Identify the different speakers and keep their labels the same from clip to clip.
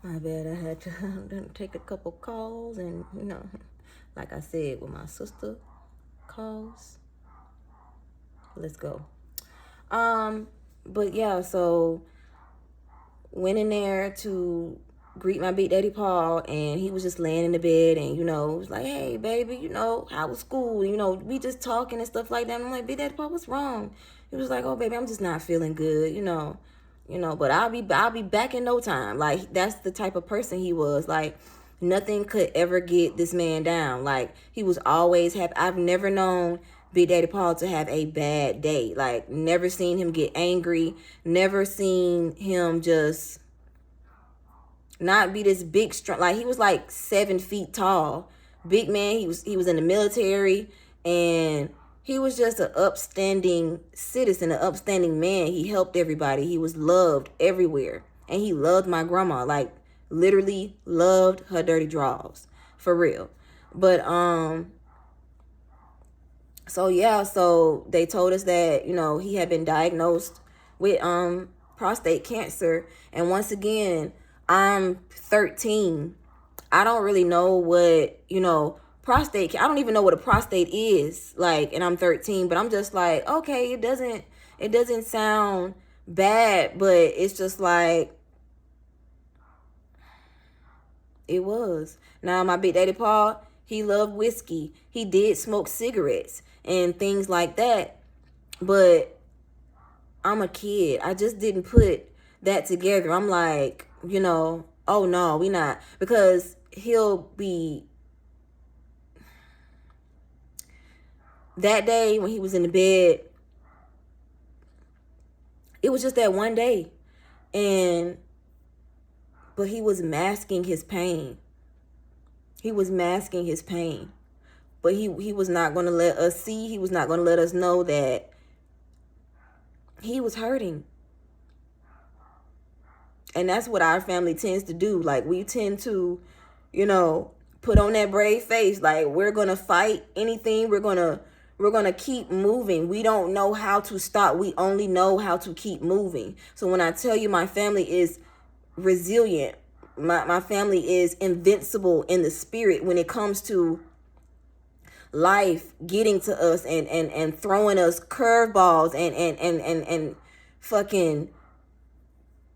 Speaker 1: My bad, I had to take a couple calls, and like I said, with my sister calls, let's go. Um, but yeah, so went in there to greet my Big Daddy Paul, and he was just laying in the bed, and was like, "Hey, baby, how was school? We just talking and stuff like that." And I'm like, "Big Daddy Paul, what's wrong?" He was like, "Oh, baby, I'm just not feeling good, but I'll be back in no time." Like, that's the type of person he was. Like, nothing could ever get this man down. Like, he was always happy. I've never known Big Daddy Paul to have a bad day. Like, never seen him get angry. Never seen him just not be this big strong. Like, he was like 7 feet tall, big man. He was in the military, and he was just an upstanding citizen, an upstanding man. He helped everybody. He was loved everywhere, and he loved my grandma. Like, literally loved her dirty draws, for real. But so yeah, so they told us that he had been diagnosed with prostate cancer, and once again, I'm 13. I don't really know what prostate. I don't even know what a prostate is, like, and I'm 13. But I'm just like, okay, it doesn't sound bad, but it's just like it was. Now, my Big Daddy Paul, he loved whiskey. He did smoke cigarettes and things like that. But I'm a kid. I just didn't put that together. I'm like, oh no, we not. Because he'll be, that day when he was in the bed, it was just that one day. And, but he was masking his pain. He was masking his pain. But he was not going to let us see. He was not going to let us know that he was hurting. And that's what our family tends to do. Like, we tend to, put on that brave face. Like, we're going to fight anything. We're going to keep moving. We don't know how to stop. We only know how to keep moving. So when I tell you my family is resilient, my family is invincible in the spirit when it comes to life getting to us and throwing us curveballs and fucking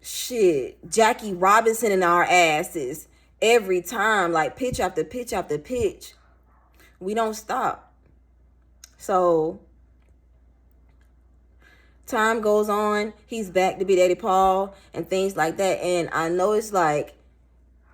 Speaker 1: shit, Jackie Robinson in our asses every time, like pitch after pitch after pitch. We don't stop. So time goes on, he's back to Big Daddy Paul and things like that. And I know it's like,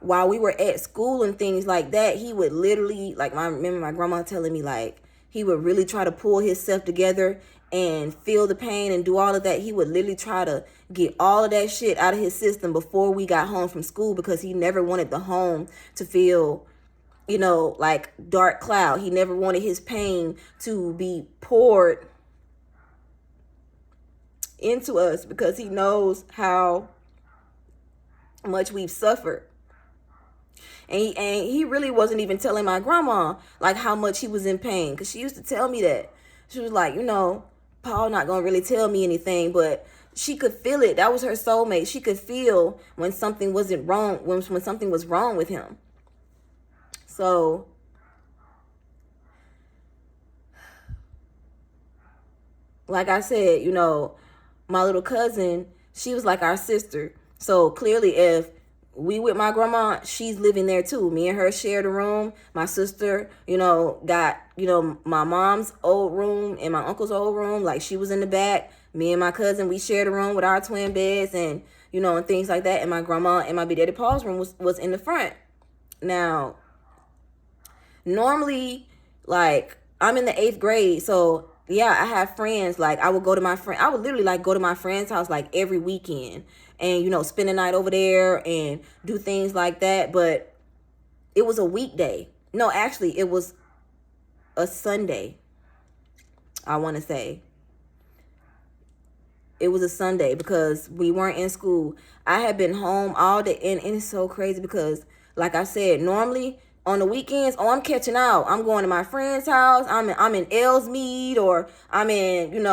Speaker 1: while we were at school and things like that, he would literally, like, I remember my grandma telling me, like, he would really try to pull himself together and feel the pain and do all of that. He would literally try to get all of that shit out of his system before we got home from school, because he never wanted the home to feel, like dark cloud. He never wanted his pain to be poured into us, because he knows how much we've suffered. And he really wasn't even telling my grandma, like, how much he was in pain, because she used to tell me that. She was like, Paul not gonna really tell me anything, but she could feel it. That was her soulmate. She could feel when something wasn't wrong, when something was wrong with him. So like I said, my little cousin, she was like our sister. So clearly, if we with my grandma, she's living there too. Me and her shared a room. My sister, got, my mom's old room and my uncle's old room. Like, she was in the back. Me and my cousin, we shared a room with our twin beds and, and things like that. And my grandma and my Big Daddy Paul's room was in the front. Now, normally, like, I'm in the 8th grade, so yeah, I have friends. Like, I would literally, like, go to my friend's house, like, every weekend and, spend the night over there and do things like that. But it was a weekday. No, actually, it was a Sunday. I want to say it was a Sunday, because we weren't in school. I had been home all day, and it's so crazy because, like I said, normally on the weekends, oh, I'm catching out. I'm going to my friend's house. I'm in Ellsmead, or I'm in,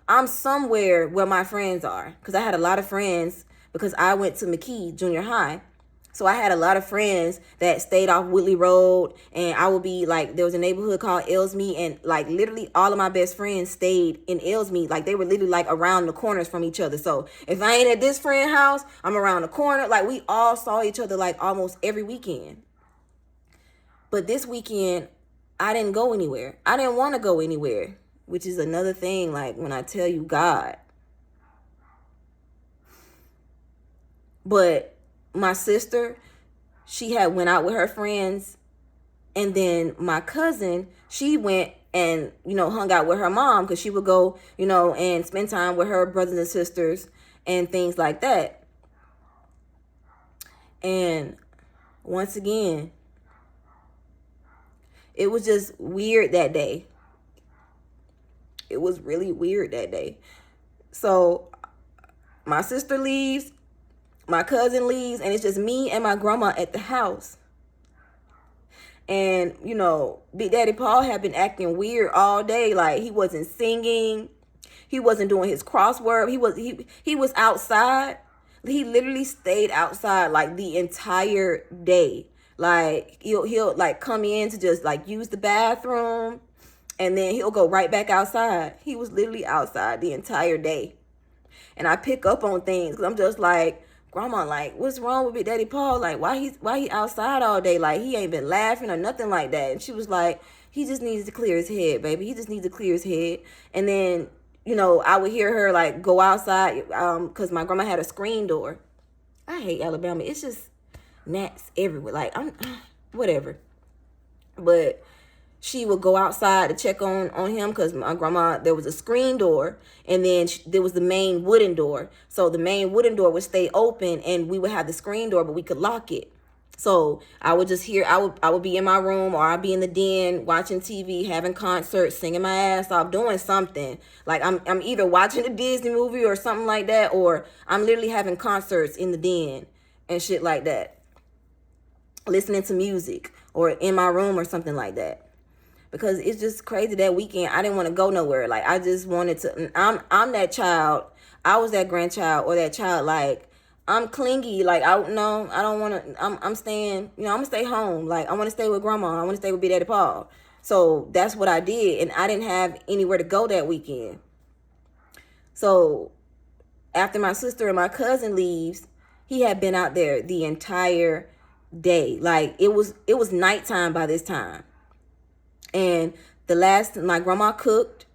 Speaker 1: I'm somewhere where my friends are, because I had a lot of friends, because I went to McKee Junior High. So I had a lot of friends that stayed off Woodley Road, and I would be like, there was a neighborhood called Ellesmead, and like literally all of my best friends stayed in Ellesmead. Like they were literally like around the corners from each other. So if I ain't at this friend house, I'm around the corner. Like we all saw each other like almost every weekend. But this weekend, I didn't go anywhere. I didn't want to go anywhere, which is another thing. Like when I tell you God. But my sister, she had went out with her friends, and then my cousin, she went and hung out with her mom, because she would go and spend time with her brothers and sisters and things like that. And once again, it was just weird that day. It was really weird that day. So my sister leaves, my cousin leaves, and it's just me and my grandma at the house. And, Big Daddy Paul had been acting weird all day. Like, he wasn't singing. He wasn't doing his crossword. He was outside. He literally stayed outside, like, the entire day. Like, he'll like, come in to just, like, use the bathroom. And then he'll go right back outside. He was literally outside the entire day. And I pick up on things, because I'm just like, Grandma, like, what's wrong with Big Daddy Paul? Like, why he outside all day? Like, he ain't been laughing or nothing like that. And she was like, he just needs to clear his head, baby. He just needs to clear his head. And then, I would hear her, like, go outside, because my grandma had a screen door. I hate Alabama. It's just gnats everywhere. Like, whatever. But she would go outside to check on him, because my grandma, there was a screen door, and then there was the main wooden door. So the main wooden door would stay open, and we would have the screen door, but we could lock it. So I would just hear, I would be in my room, or I'd be in the den watching TV, having concerts, singing my ass off, doing something. Like I'm either watching a Disney movie or something like that, or I'm literally having concerts in the den and shit like that, listening to music, or in my room or something like that. Because it's just crazy that weekend. I didn't want to go nowhere. Like, I just wanted to. I'm that child. I was that grandchild or that child. Like, I'm clingy. Like, I don't want to. I'm staying. I'm gonna stay home. Like, I want to stay with grandma. I want to stay with Big Daddy Paul. So that's what I did, and I didn't have anywhere to go that weekend. So after my sister and my cousin leaves, he had been out there the entire day. Like, it was nighttime by this time. And my grandma cooked.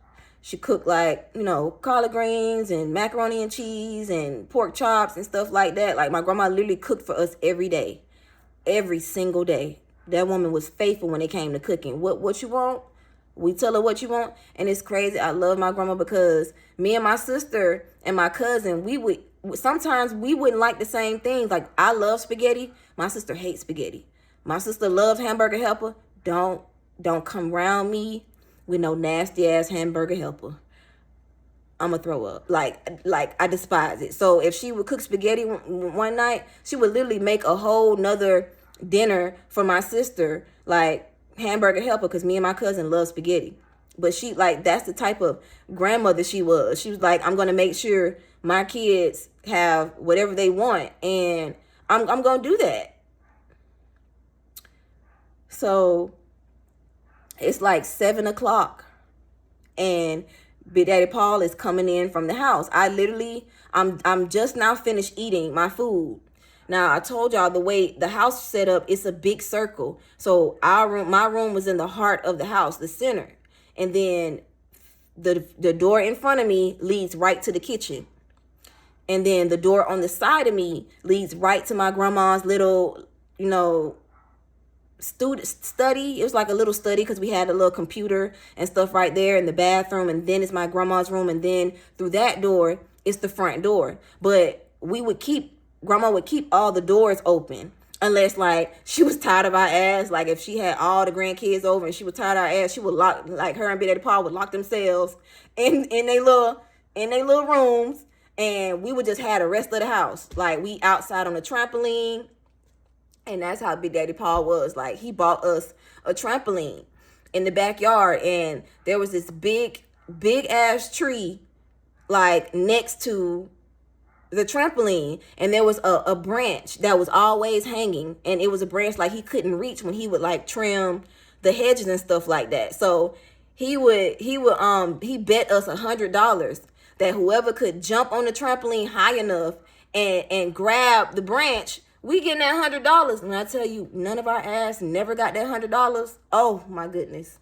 Speaker 1: She cooked like, collard greens and macaroni and cheese and pork chops and stuff like that. Like, my grandma literally cooked for us every day, every single day. That woman was faithful when it came to cooking. What you want? We tell her what you want. And it's crazy. I love my grandma, because me and my sister and my cousin, sometimes we wouldn't like the same things. Like, I love spaghetti. My sister hates spaghetti. My sister loves hamburger helper. Don't come around me with no nasty ass hamburger helper. I'm gonna throw up. Like I despise it. So if she would cook spaghetti one night, she would literally make a whole nother dinner for my sister, like hamburger helper, because me and my cousin love spaghetti. But she, like, that's the type of grandmother she was. She was like, I'm gonna make sure my kids have whatever they want, and I'm gonna do that. So it's like 7:00, and Big Daddy Paul is coming in from the house. I'm just now finished eating my food. Now, I told y'all the way the house set up, it's a big circle. So my room was in the heart of the house, the center. And then the door in front of me leads right to the kitchen. And then the door on the side of me leads right to my grandma's little, study. It was like a little study, because we had a little computer and stuff right there in the bathroom, and then it's my grandma's room, and then through that door it's the front door. But grandma would keep all the doors open, unless like she was tired of our ass. Like, if she had all the grandkids over and she was tired of our ass, she would lock, like, her and Big Daddy Paul would lock themselves in their little rooms, and we would just have the rest of the house. Like, we outside on the trampoline. And that's how Big Daddy Paul was. Like, he bought us a trampoline in the backyard, and there was this big ass tree, like, next to the trampoline, and there was a branch that was always hanging, and it was a branch like he couldn't reach when he would like trim the hedges and stuff like that. So he bet us $100 that whoever could jump on the trampoline high enough and grab the branch, we getting that $100. And I tell you, none of our ass never got that $100. Oh my goodness.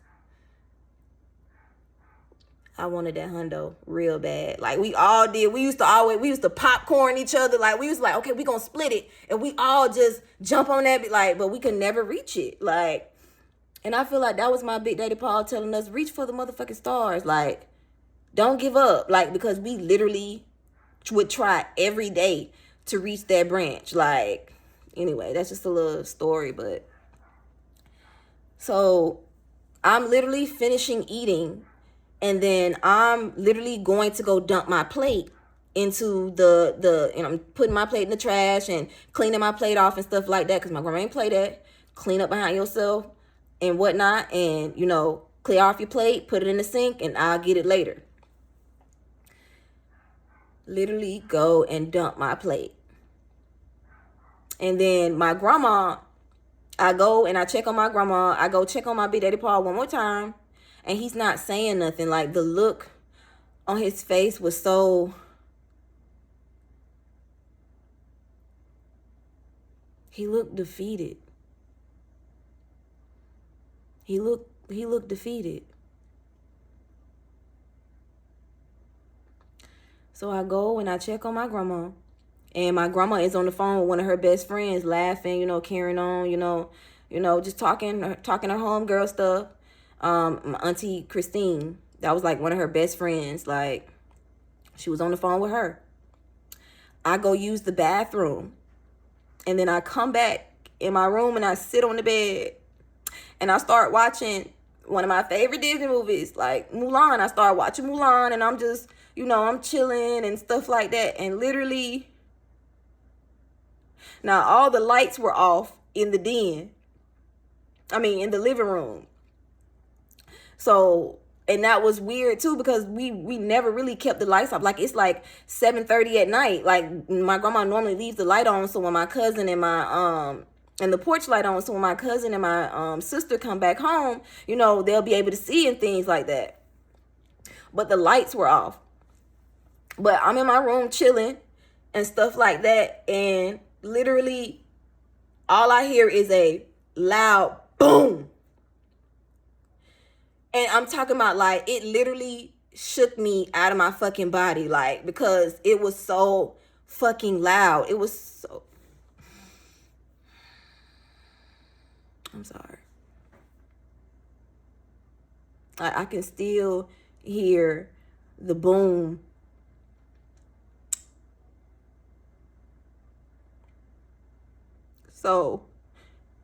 Speaker 1: I wanted that hundo real bad. Like we all did. We used to popcorn each other. Like we was like, okay, we gonna split it. And we all just jump on that, like, but we could never reach it. Like, and I feel like that was my Big Daddy Paul telling us, reach for the motherfucking stars. Like, don't give up. Like, because we literally would try every day to reach that branch. Like, anyway, that's just a little story, but so I'm literally finishing eating, and then I'm literally going to go dump my plate into and I'm putting my plate in the trash and cleaning my plate off and stuff like that, because my grandma ain't play that. Clean up behind yourself and whatnot, and, you know, clear off your plate, put it in the sink, and I'll get it later. Literally go and dump my plate. And then my grandma, I go and I check on my grandma. I go check on my Big Daddy Paul one more time, and he's not saying nothing. Like, the look on his face was so... he looked defeated. He looked defeated. So I go and I check on my grandma, and my grandma is on the phone with one of her best friends, laughing, you know, carrying on, you know, just talking her homegirl stuff. My auntie Christine, that was like one of her best friends. Like, she was on the phone with her. I go use the bathroom, and then I come back in my room and I sit on the bed and I start watching one of my favorite Disney movies, like Mulan. I start watching Mulan, and I'm just, you know, I'm chilling and stuff like that. And literally, now all the lights were off in the den. I mean, in the living room. So, and that was weird too, because we never really kept the lights off. Like, it's like 7:30 at night. Like, my grandma normally leaves the light on, so when my cousin and my and the porch light on, so when my cousin and my sister come back home, you know, they'll be able to see and things like that. But the lights were off. But I'm in my room chilling and stuff like that, and literally all I hear is a loud boom. And I'm talking about, like, it literally shook me out of my fucking body, like, because it was so fucking loud. It was so... I'm sorry. I can still hear the boom. So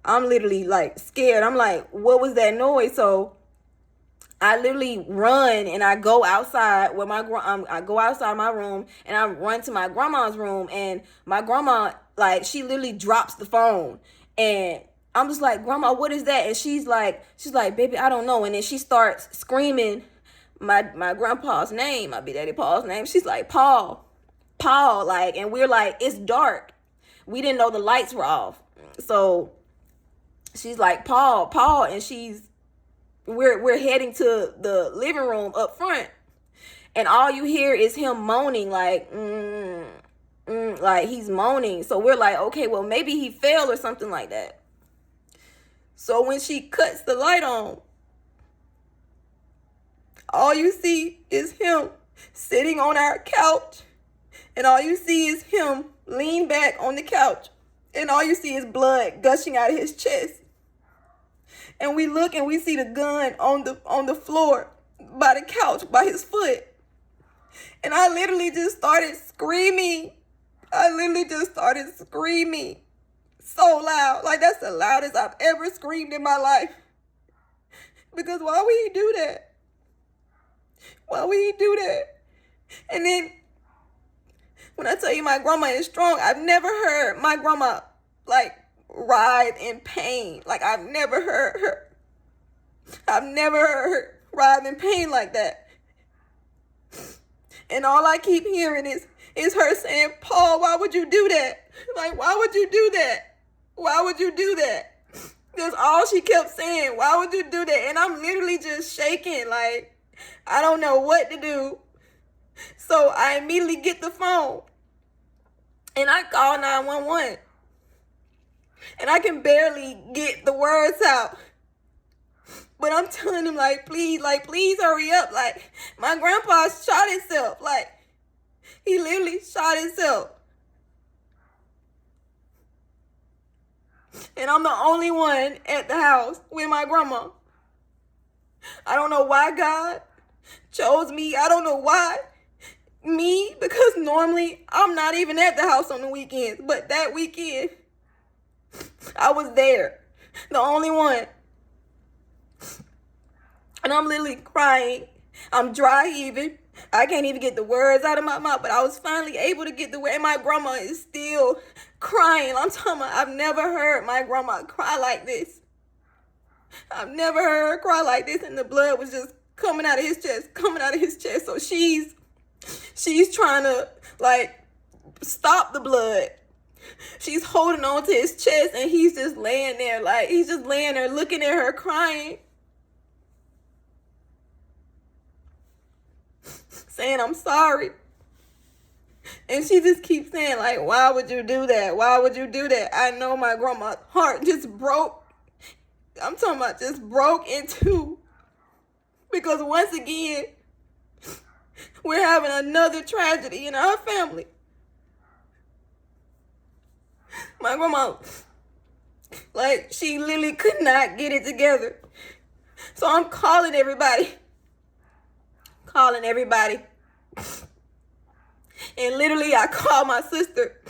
Speaker 1: I'm literally like scared. I'm like, what was that noise? So I literally run and I go outside where I go outside my room, and I run to my grandma's room, and my grandma, like, she literally drops the phone, and I'm just like, Grandma, what is that? And she's like, baby, I don't know. And then she starts screaming my grandpa's name, my Big Daddy Paul's name. She's like, Paul, like, and we're like, it's dark. We didn't know the lights were off. So she's like, Paul, and we're heading to the living room up front, and all you hear is him moaning, like, like he's moaning. So we're like, okay, well, maybe he fell or something like that. So when she cuts the light on, all you see is him sitting on our couch, and all you see is him lean back on the couch, and all you see is blood gushing out of his chest. And we look and we see the gun on the floor by the couch, by his foot. And I literally just started screaming. So loud. Like, that's the loudest I've ever screamed in my life. Because why would he do that? And then, when I tell you my grandma is strong, I've never heard my grandma, like, writhe in pain. Like, I've never heard her writhe in pain like that. And all I keep hearing is is her saying, Paul, why would you do that? Like, why would you do that? Why would you do that? That's all she kept saying. Why would you do that? And I'm literally just shaking. Like, I don't know what to do. So I immediately get the phone and I call 911. And I can barely get the words out. But I'm telling him, like, please hurry up. Like, my grandpa shot himself. Like, he literally shot himself. And I'm the only one at the house with my grandma. I don't know why God chose me. I don't know why me, because normally I'm not even at the house on the weekends. But that weekend, I was there, the only one. And I'm literally crying. I'm dry heaving. I can't even get the words out of my mouth, but I was finally able to get the word. And my grandma is still crying. I'm talking about, I've never heard my grandma cry like this. I've never heard her cry like this, and the blood was just coming out of his chest, So she's trying to, like, stop the blood. She's holding on to his chest, and he's just laying there, like, he's just laying there looking at her crying, saying, I'm sorry. And she just keeps saying, like, why would you do that? Why would you do that? I know my grandma's heart just broke. I'm talking about just broke in two. Because once again, we're having another tragedy in our family. My grandma, like, she literally could not get it together. So I'm calling everybody. And literally I called my sister,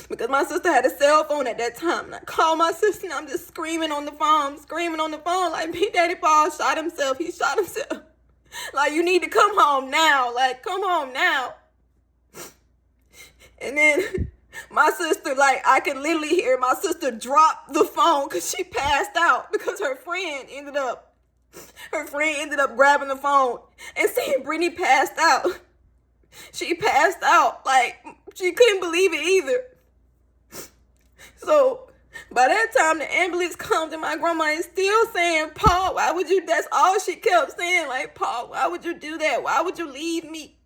Speaker 1: because my sister had a cell phone at that time. And I called my sister and I'm just screaming on the phone, like, Big Daddy Paul shot himself. He shot himself. Like, you need to come home now. Like, come home now. And then my sister, like, I could literally hear my sister drop the phone because she passed out, because her friend ended up grabbing the phone and seeing Brittany passed out. She passed out. Like, she couldn't believe it either. So by that time, the ambulance comes and my grandma is still saying, Paul, why would you? That's all she kept saying. Like, Paul, why would you do that? Why would you leave me?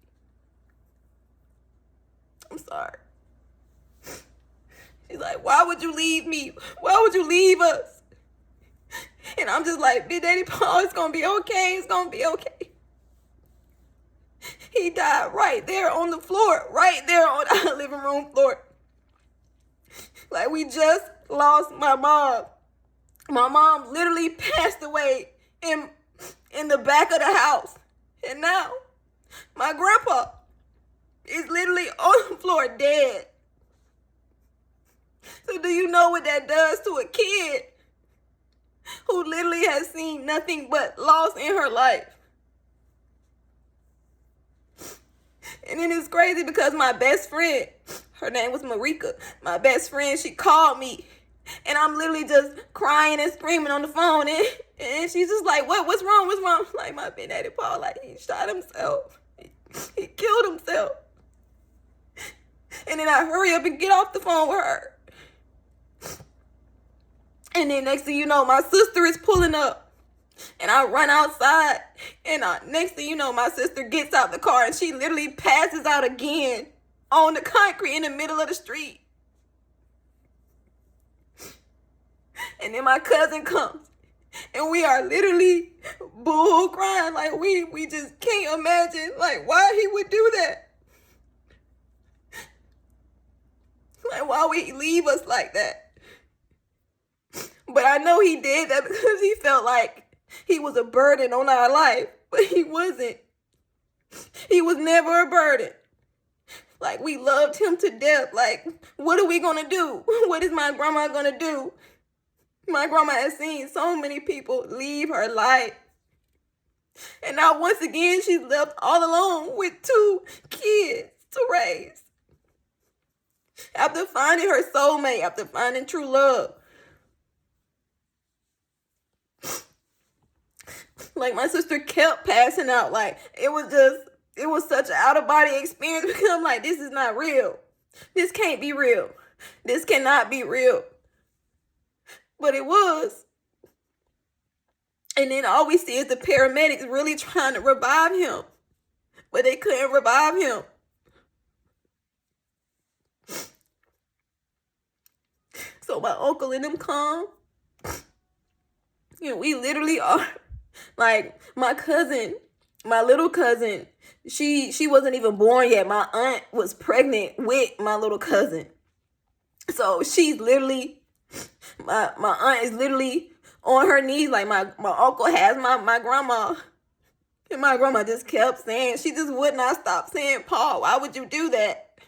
Speaker 1: I'm sorry. She's like, why would you leave me? Why would you leave us? And I'm just like, Big Daddy Paul, it's going to be okay. It's going to be okay. He died right there on the floor, right there on our living room floor. Like, we just lost my mom. My mom literally passed away in the back of the house. And now my grandpa is literally on the floor dead. So do you know what that does to a kid who literally has seen nothing but loss in her life? And then it's crazy because my best friend, her name was Marika, my best friend, she called me. And I'm literally just crying and screaming on the phone. And she's just like, what's wrong? What's wrong? Like, my Big Daddy Paul, like, he shot himself. He killed himself. And then I hurry up and get off the phone with her. And then next thing you know, my sister is pulling up. And I run outside. And next thing you know, my sister gets out the car and she literally passes out again on the concrete in the middle of the street. And then my cousin comes. And we are literally bull crying. Like, we just can't imagine, like, why he would do that. Like, why would he leave us like that? But I know he did that because he felt like he was a burden on our life. But he wasn't. He was never a burden. Like, we loved him to death. Like, what are we going to do? What is my grandma going to do? My grandma has seen so many people leave her life. And now once again, she's left all alone with 2 kids to raise. After finding her soulmate, after finding true love. Like, my sister kept passing out. Like, it was just it was such an out of body experience because I'm like, this is not real. This can't be real. This cannot be real. But it was. And then all we see is the paramedics really trying to revive him. But they couldn't revive him. So my uncle and them come. We literally are. Like, my cousin, my little cousin, she wasn't even born yet. My aunt was pregnant with my little cousin. So she's literally, my aunt is literally on her knees. Like, my uncle has my grandma. And my grandma just kept saying, she just would not stop saying, Paul, why would you do that?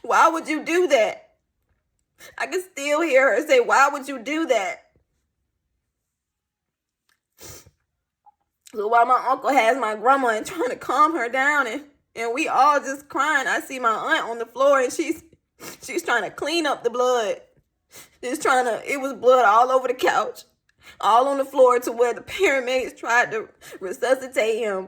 Speaker 1: Why would you do that? I can still hear her say, why would you do that? So while my uncle has my grandma and trying to calm her down and we all just crying, I see my aunt on the floor and she's trying to clean up the blood. It was blood all over the couch, all on the floor to where the paramedics tried to resuscitate him.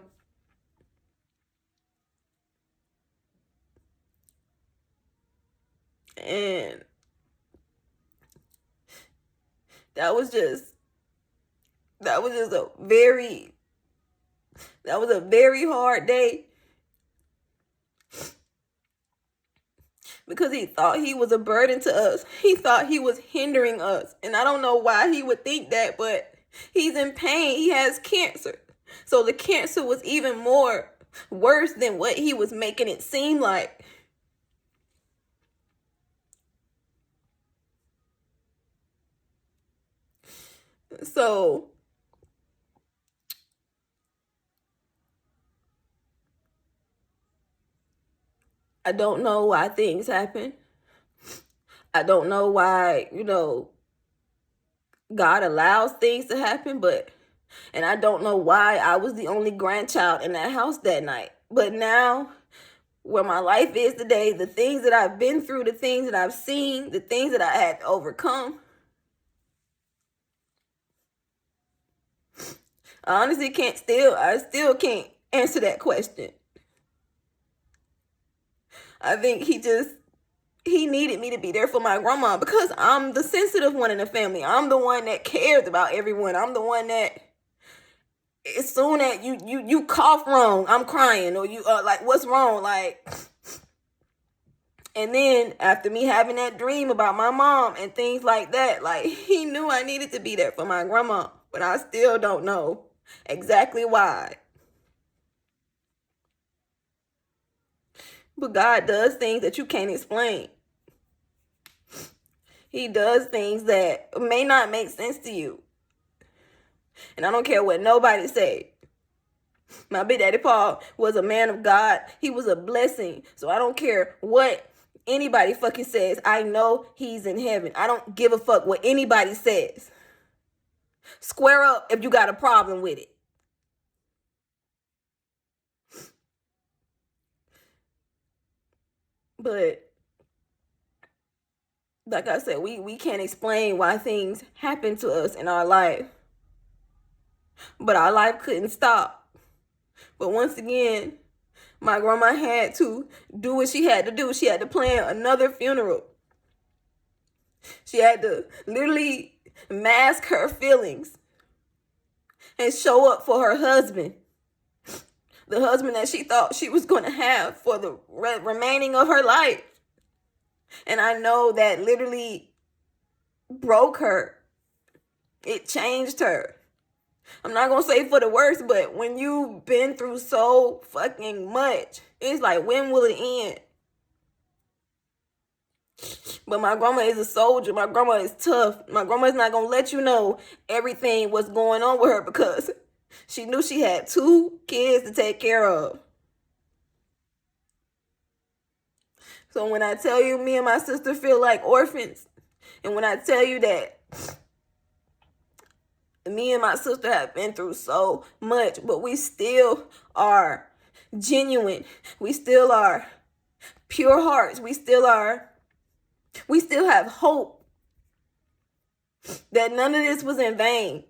Speaker 1: And that was a very hard day because he thought he was a burden to us. He thought he was hindering us. And I don't know why he would think that, but he's in pain. He has cancer. So the cancer was even more worse than what he was making it seem like. So I don't know why things happen. I don't know why, God allows things to happen, and I don't know why I was the only grandchild in that house that night. But now, where my life is today, the things that I've been through, the things that I've seen, the things that I had to overcome, I still can't answer that question. I think he needed me to be there for my grandma because I'm the sensitive one in the family. I'm the one that cares about everyone. I'm the one that as soon as you cough wrong, I'm crying, or you like, what's wrong? Like, and then after me having that dream about my mom and things like that, like, he knew I needed to be there for my grandma, but I still don't know exactly why. But God does things that you can't explain. He does things that may not make sense to you. And I don't care what nobody say. My Big Daddy Paul was a man of God. He was a blessing. So I don't care what anybody fucking says. I know he's in heaven. I don't give a fuck what anybody says. Square up if you got a problem with it. But like I said, we can't explain why things happen to us in our life. But our life couldn't stop. But once again, my grandma had to do what she had to do. She had to plan another funeral. She had to literally mask her feelings and show up for her husband. The husband that she thought she was going to have for the remaining of her life. And I know that literally broke her. It changed her. I'm not going to say for the worst, but when you've been through so fucking much, it's like, when will it end? But my grandma is a soldier. My grandma is tough. My grandma is not going to let you know everything what's going on with her because she knew she had 2 kids to take care of. So when I tell you me and my sister feel like orphans, and when I tell you that me and my sister have been through so much, but we still are genuine. We still are pure hearts. We still have hope that none of this was in vain.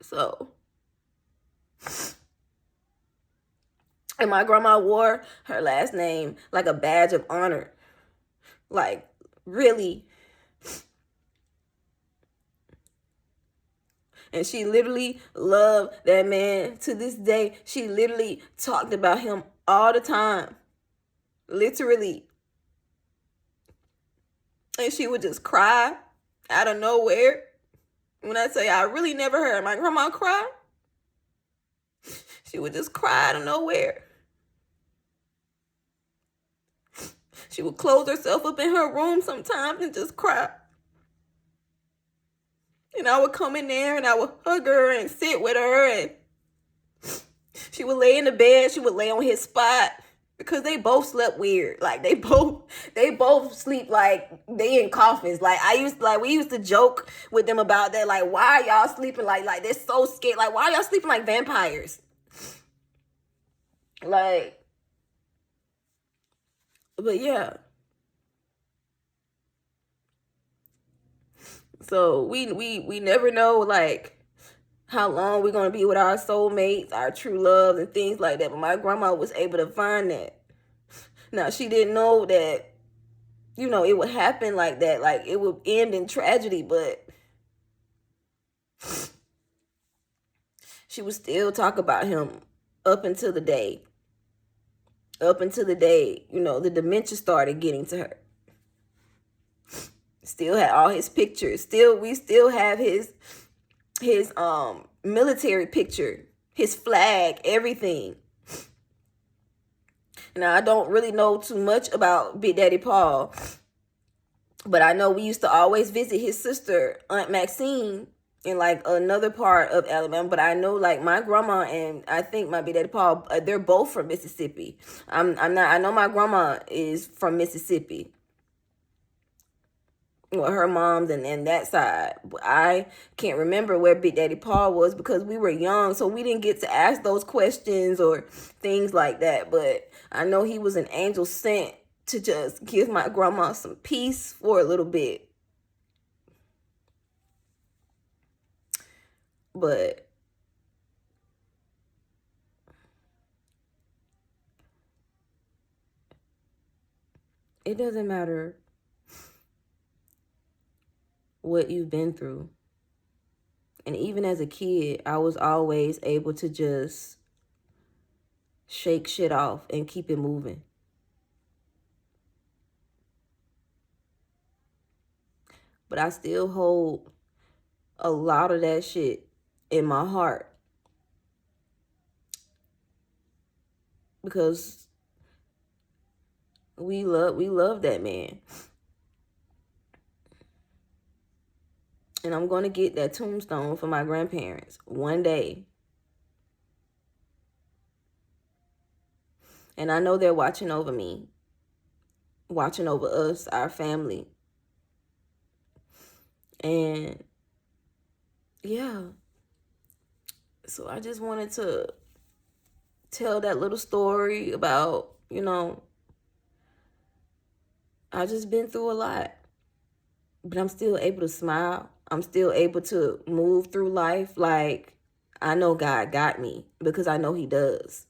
Speaker 1: So, and my grandma wore her last name like a badge of honor. Like, really. And she literally loved that man to this day. She literally talked about him all the time. Literally. And she would just cry out of nowhere. When I say I really never heard my grandma cry, she would just cry out of nowhere. She would close herself up in her room sometimes and just cry. And I would come in there and I would hug her and sit with her, and she would lay in the bed. She would lay on his spot because they both slept weird. Like they both sleep like they in coffins. Like we used to joke with them about that. Like, why y'all sleeping like they're so scared? Like, why y'all sleeping like vampires? Like, but yeah. So we never know like how long we're gonna be with our soulmates, our true love, and things like that. But my grandma was able to find that. Now she didn't know that, it would happen like that, like it would end in tragedy, but she would still talk about him up until the day. The dementia started getting to her. Still had all his pictures. We still have his military picture, his flag, everything. Now, I don't really know too much about Big Daddy Paul, but I know we used to always visit his sister, Aunt Maxine, in like another part of Alabama. But I know like my grandma and I think my Big Daddy Paul, they're both from Mississippi. I'm not. I know my grandma is from Mississippi. Well, her mom's and that side. I can't remember where Big Daddy Paul was because we were young, so we didn't get to ask those questions or things like that. But I know he was an angel sent to just give my grandma some peace for a little bit. But it doesn't matter what you've been through. And even as a kid, I was always able to just shake shit off and keep it moving. But I still hold a lot of that shit in my heart. Because we love that man. And I'm going to get that tombstone for my grandparents one day. And I know they're watching over me, watching over us, our family. And yeah. So I just wanted to tell that little story about, I just been through a lot. But I'm still able to smile. I'm still able to move through life like I know God got me because I know he does.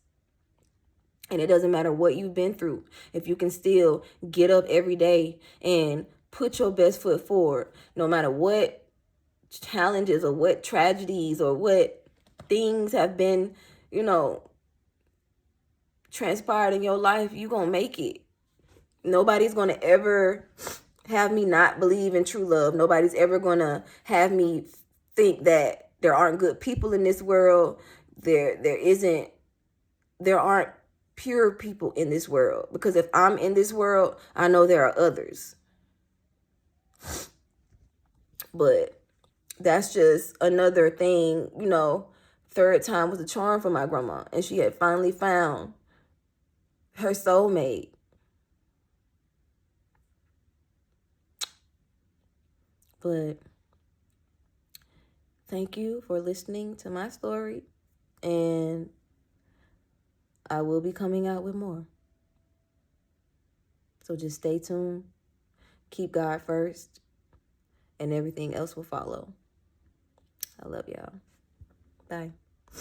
Speaker 1: And it doesn't matter what you've been through. If you can still get up every day and put your best foot forward, no matter what challenges or what tragedies or what things have been, transpired in your life, you're going to make it. Nobody's going to ever have me not believe in true love. Nobody's ever going to have me think that there aren't good people in this world. There aren't pure people in this world. Because if I'm in this world, I know there are others. But that's just another thing, third time was a charm for my grandma. And she had finally found her soulmate. But thank you for listening to my story. And I will be coming out with more. So just stay tuned. Keep God first. And everything else will follow. I love y'all. Bye.